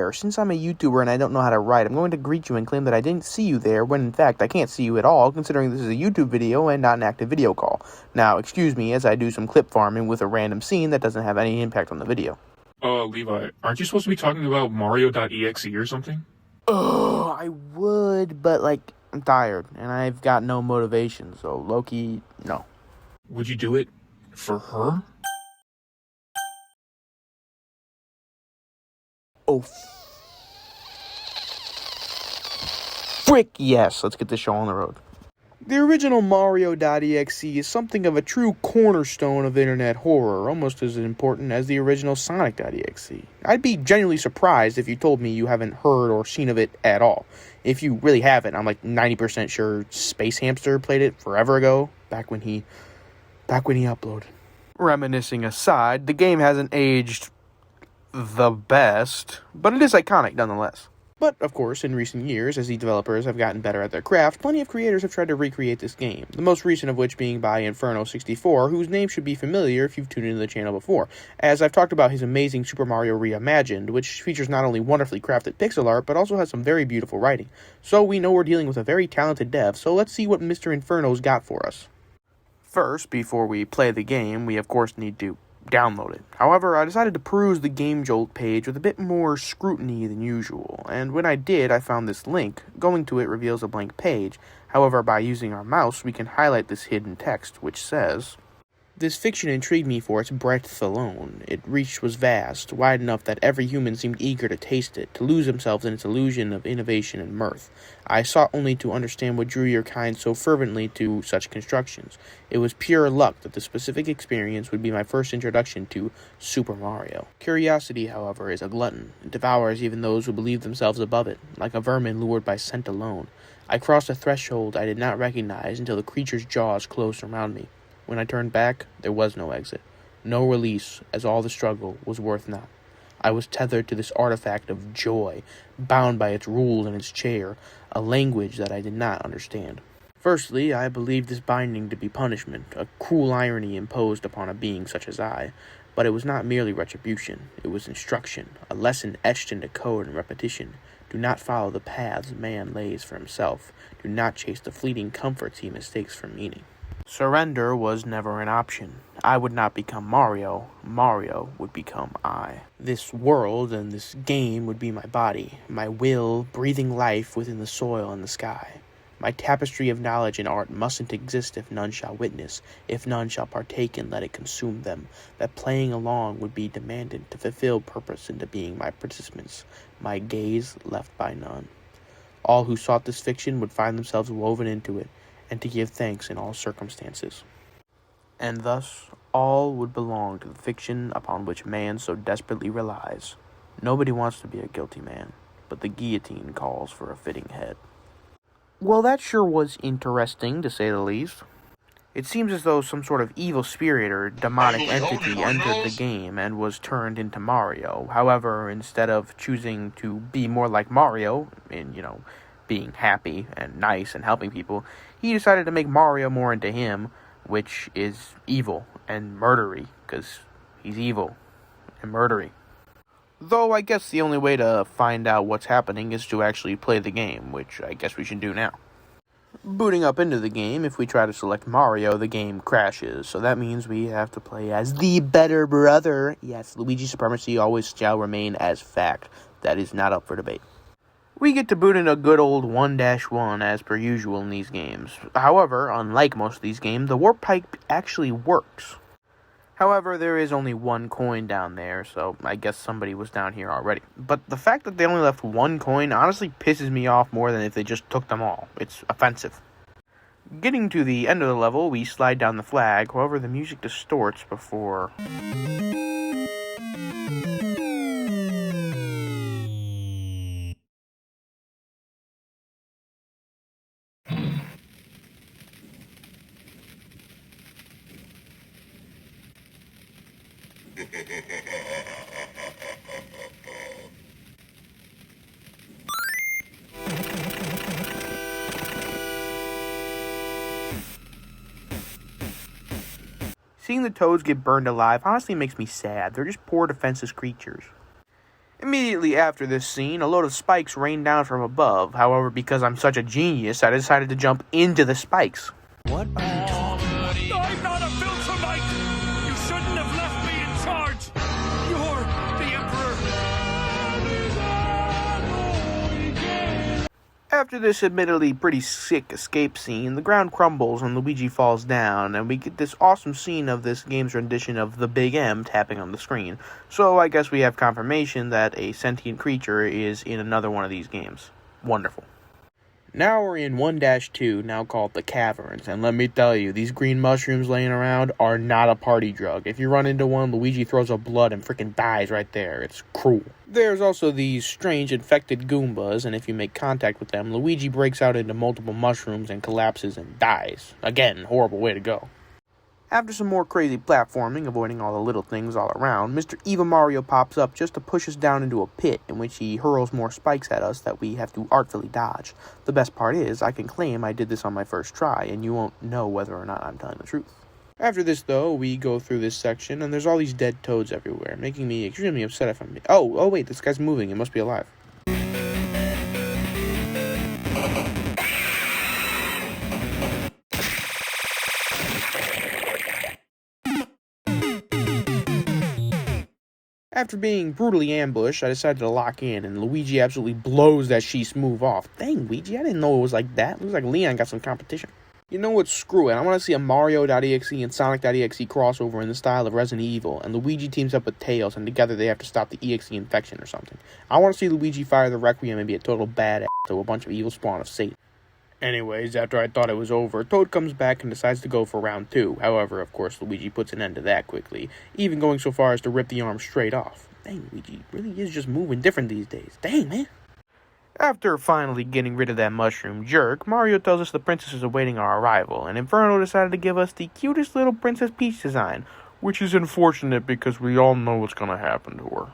there. Since I'm a YouTuber and I don't know how to write, I'm going to greet you and claim that I didn't see you there, when in fact I can't see you at all, considering this is a YouTube video and not an active video call. Now, excuse me as I do some clip farming with a random scene that doesn't have any impact on the video. Levi, aren't you supposed to be talking about Mario.EXE or something? Oh, I would, but, I'm tired, and I've got no motivation, so low-key, no. Would you do it for her? Oh, frick yes, let's get this show on the road. The original Mario.EXE is something of a true cornerstone of internet horror, almost as important as the original Sonic.exe. I'd be genuinely surprised if you told me you haven't heard or seen of it at all. If you really haven't, I'm 90% sure Space Hamster played it forever ago, back when he uploaded. Reminiscing aside, the game hasn't aged the best, but it is iconic nonetheless. But, of course, in recent years, as the developers have gotten better at their craft, plenty of creators have tried to recreate this game, the most recent of which being by Inferno64, whose name should be familiar if you've tuned into the channel before, as I've talked about his amazing Super Mario Reimagined, which features not only wonderfully crafted pixel art, but also has some very beautiful writing. So we know we're dealing with a very talented dev, so let's see what Mr. Inferno's got for us. First, before we play the game, we of course need to download it. However, I decided to peruse the Gamejolt page with a bit more scrutiny than usual, and when I did, I found this link. Going to it reveals a blank page. However, by using our mouse, we can highlight this hidden text, which says, "This fiction intrigued me for its breadth alone. Its reach was vast, wide enough that every human seemed eager to taste it, to lose themselves in its illusion of innovation and mirth. I sought only to understand what drew your kind so fervently to such constructions. It was pure luck that the specific experience would be my first introduction to Super Mario. Curiosity, however, is a glutton. It devours even those who believe themselves above it, like a vermin lured by scent alone. I crossed a threshold I did not recognize until the creature's jaws closed around me. When I turned back, there was no exit, no release, as all the struggle was worth naught. I was tethered to this artifact of joy, bound by its rule and its chair, a language that I did not understand. Firstly, I believed this binding to be punishment, a cruel irony imposed upon a being such as I. But it was not merely retribution, it was instruction, a lesson etched into code and repetition. Do not follow the paths man lays for himself. Do not chase the fleeting comforts he mistakes for meaning. Surrender was never an option. I would not become Mario. Mario would become I. This world and this game would be my body, my will, breathing life within the soil and the sky. My tapestry of knowledge and art mustn't exist if none shall witness, if none shall partake and let it consume them. That playing along would be demanded to fulfill purpose into being my participants, my gaze left by none. All who sought this fiction would find themselves woven into it, and to give thanks in all circumstances. And thus, all would belong to the fiction upon which man so desperately relies. Nobody wants to be a guilty man, but the guillotine calls for a fitting head." Well, that sure was interesting, to say the least. It seems as though some sort of evil spirit or demonic entity entered the game and was turned into Mario. However, instead of choosing to be more like Mario, in, being happy and nice and helping people, he decided to make Mario more into him, which is evil and murdery, because he's evil and murdery. Though I guess the only way to find out what's happening is to actually play the game, which I guess we should do now. Booting up into the game, if we try to select Mario, the game crashes, so that means we have to play as the better brother. Yes, Luigi's supremacy always shall remain as fact. That is not up for debate. We get to boot in a good old 1-1 as per usual in these games. However, unlike most of these games, the warp pipe actually works. However, there is only one coin down there, so I guess somebody was down here already. But the fact that they only left one coin honestly pisses me off more than if they just took them all. It's offensive. Getting to the end of the level, we slide down the flag, however the music distorts before... Seeing the toads get burned alive honestly makes me sad. They're just poor defenseless creatures. Immediately after this scene, a load of spikes rained down from above. However, because I'm such a genius, I decided to jump into the spikes. What are you talking about? I'm not a Viltrumite! You shouldn't have left me in charge! You're the Emperor! After this admittedly pretty sick escape scene, the ground crumbles and Luigi falls down, and we get this awesome scene of this game's rendition of the Big M tapping on the screen. So I guess we have confirmation that a sentient creature is in another one of these games. Wonderful. Now we're in 1-2, now called the Caverns, and let me tell you, these green mushrooms laying around are not a party drug. If you run into one, Luigi throws up blood and freaking dies right there. It's cruel. There's also these strange infected Goombas, and if you make contact with them, Luigi breaks out into multiple mushrooms and collapses and dies. Again, horrible way to go. After some more crazy platforming, avoiding all the little things all around, Mr. Eva Mario pops up just to push us down into a pit in which he hurls more spikes at us that we have to artfully dodge. The best part is, I can claim I did this on my first try, and you won't know whether or not I'm telling the truth. After this, though, we go through this section, and there's all these dead toads everywhere, making me extremely upset if I'm... Oh, wait, this guy's moving. It must be alive. After being brutally ambushed, I decided to lock in, and Luigi absolutely blows that sheath move off. Dang, Luigi, I didn't know it was like that. Looks like Leon got some competition. You know what, screw it. I want to see a Mario.EXE and Sonic.EXE crossover in the style of Resident Evil, and Luigi teams up with Tails, and together they have to stop the EXE infection or something. I want to see Luigi fire the Requiem and be a total badass to a bunch of evil spawn of Satan. Anyways, after I thought it was over, Toad comes back and decides to go for round 2. However, of course, Luigi puts an end to that quickly, even going so far as to rip the arm straight off. Dang, Luigi really is just moving different these days. Dang, man. After finally getting rid of that mushroom jerk, Mario tells us the princess is awaiting our arrival, and Inferno decided to give us the cutest little Princess Peach design, which is unfortunate because we all know what's gonna happen to her.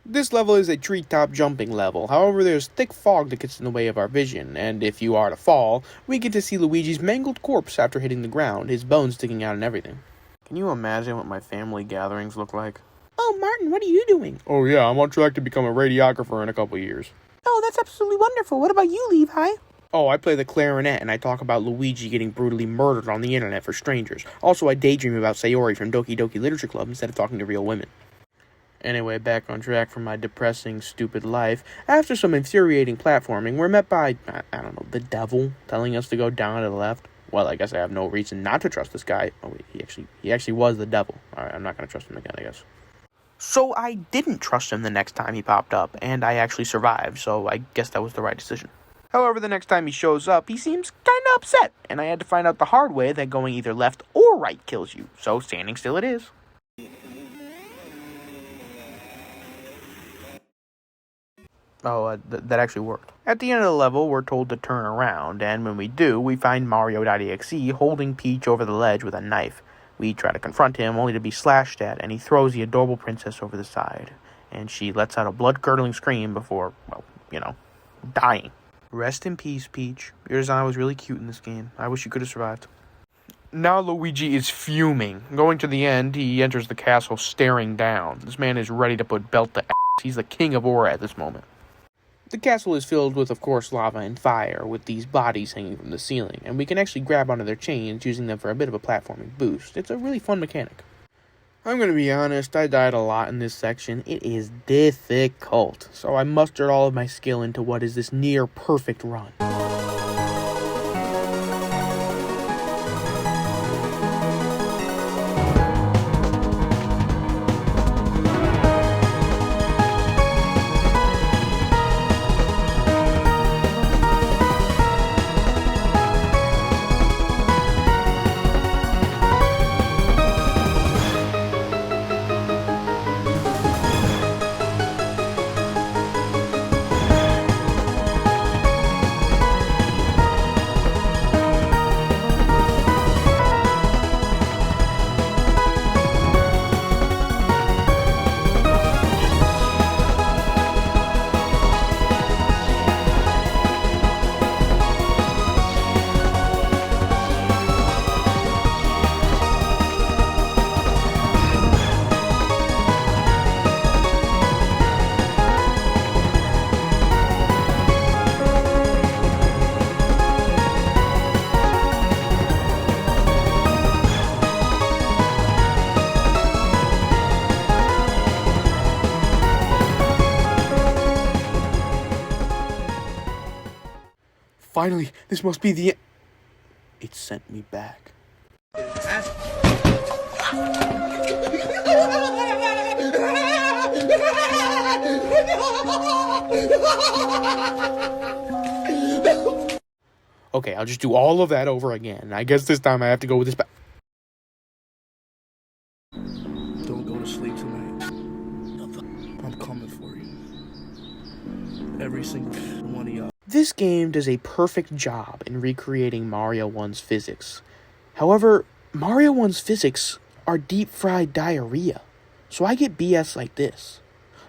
This level is a treetop jumping level, however there's thick fog that gets in the way of our vision, and if you are to fall, we get to see Luigi's mangled corpse after hitting the ground, his bones sticking out and everything. Can you imagine what my family gatherings look like? Oh, Martin, what are you doing? Oh yeah, I'm on track to become a radiographer in a couple years. Oh, that's absolutely wonderful. What about you, Levi? Oh, I play the clarinet, and I talk about Luigi getting brutally murdered on the internet for strangers. Also, I daydream about Sayori from Doki Doki Literature Club instead of talking to real women. Anyway, back on track from my depressing, stupid life. After some infuriating platforming, we're met by, I don't know, the devil telling us to go down to the left. Well, I guess I have no reason not to trust this guy. Oh, wait, he actually was the devil. Alright, I'm not going to trust him again, I guess. So I didn't trust him the next time he popped up, and I actually survived, so I guess that was the right decision. However, the next time he shows up, he seems kinda upset, and I had to find out the hard way that going either left or right kills you, so standing still it is. Oh, that actually worked. At the end of the level, we're told to turn around, and when we do, we find Mario.EXE holding Peach over the ledge with a knife. We try to confront him, only to be slashed at, and he throws the adorable princess over the side. And she lets out a blood-curdling scream before, well, dying. Rest in peace, Peach. Your design was really cute in this game. I wish you could have survived. Now Luigi is fuming. Going to the end, he enters the castle staring down. This man is ready to put belt to ass. He's the king of Aura at this moment. The castle is filled with, of course, lava and fire, with these bodies hanging from the ceiling, and we can actually grab onto their chains, using them for a bit of a platforming boost. It's a really fun mechanic. I'm gonna be honest, I died a lot in this section. It is difficult, so I mustered all of my skill into what is this near-perfect run. Finally, this must be the... It sent me back. Okay, I'll just do all of that over again. I guess this time I have to go with this back. Don't go to sleep tonight. I'm coming for you. Every single one of y'all. This game does a perfect job in recreating Mario 1's physics. However, Mario 1's physics are deep-fried diarrhea, so I get BS like this.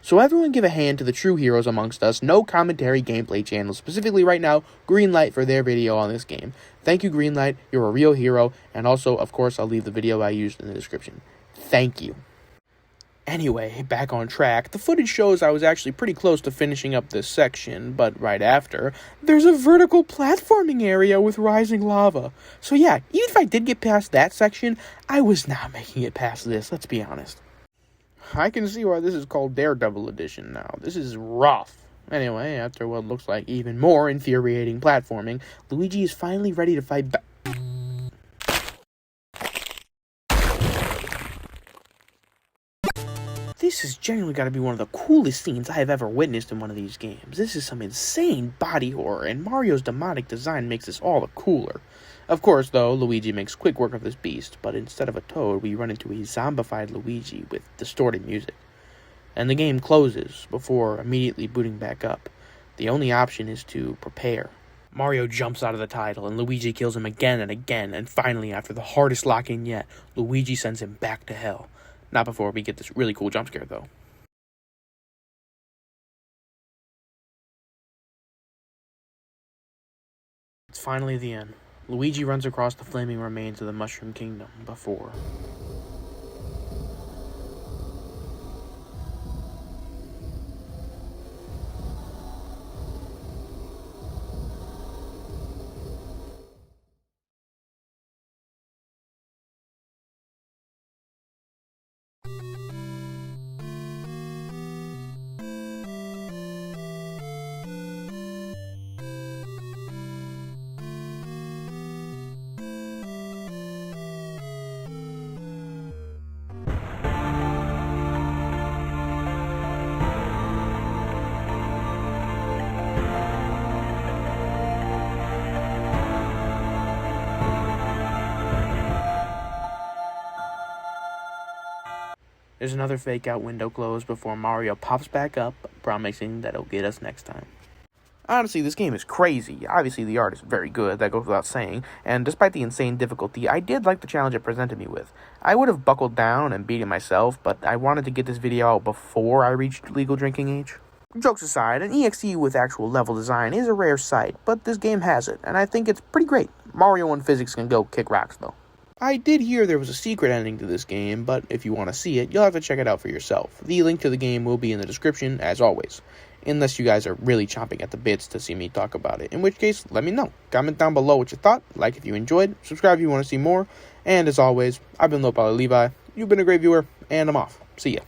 So everyone give a hand to the true heroes amongst us, No Commentary Gameplay channel, specifically right now, Greenlight for their video on this game. Thank you, Greenlight, you're a real hero, and also, of course, I'll leave the video I used in the description. Thank you. Anyway, back on track, the footage shows I was actually pretty close to finishing up this section, but right after, there's a vertical platforming area with rising lava. So yeah, even if I did get past that section, I was not making it past this, let's be honest. I can see why this is called Daredevil Edition now. This is rough. Anyway, after what looks like even more infuriating platforming, Luigi is finally ready to fight back. This has genuinely got to be one of the coolest scenes I have ever witnessed in one of these games. This is some insane body horror, and Mario's demonic design makes this all the cooler. Of course, though, Luigi makes quick work of this beast, but instead of a toad, we run into a zombified Luigi with distorted music. And the game closes before immediately booting back up. The only option is to prepare. Mario jumps out of the title, and Luigi kills him again and again, and finally, after the hardest lock-in yet, Luigi sends him back to hell. Not before we get this really cool jump scare, though. It's finally the end. Luigi runs across the flaming remains of the Mushroom Kingdom before... There's another fake out window closed before Mario pops back up, promising that it'll get us next time. Honestly, this game is crazy. Obviously, the art is very good, that goes without saying, and despite the insane difficulty, I did like the challenge it presented me with. I would have buckled down and beat it myself, but I wanted to get this video out before I reached legal drinking age. Jokes aside, an EXE with actual level design is a rare sight, but this game has it, and I think it's pretty great. Mario and physics can go kick rocks, though. I did hear there was a secret ending to this game, but if you want to see it, you'll have to check it out for yourself. The link to the game will be in the description, as always. Unless you guys are really chomping at the bits to see me talk about it, in which case, let me know. Comment down below what you thought, like if you enjoyed, subscribe if you want to see more, and as always, I've been Low Poly Levi, you've been a great viewer, and I'm off. See ya.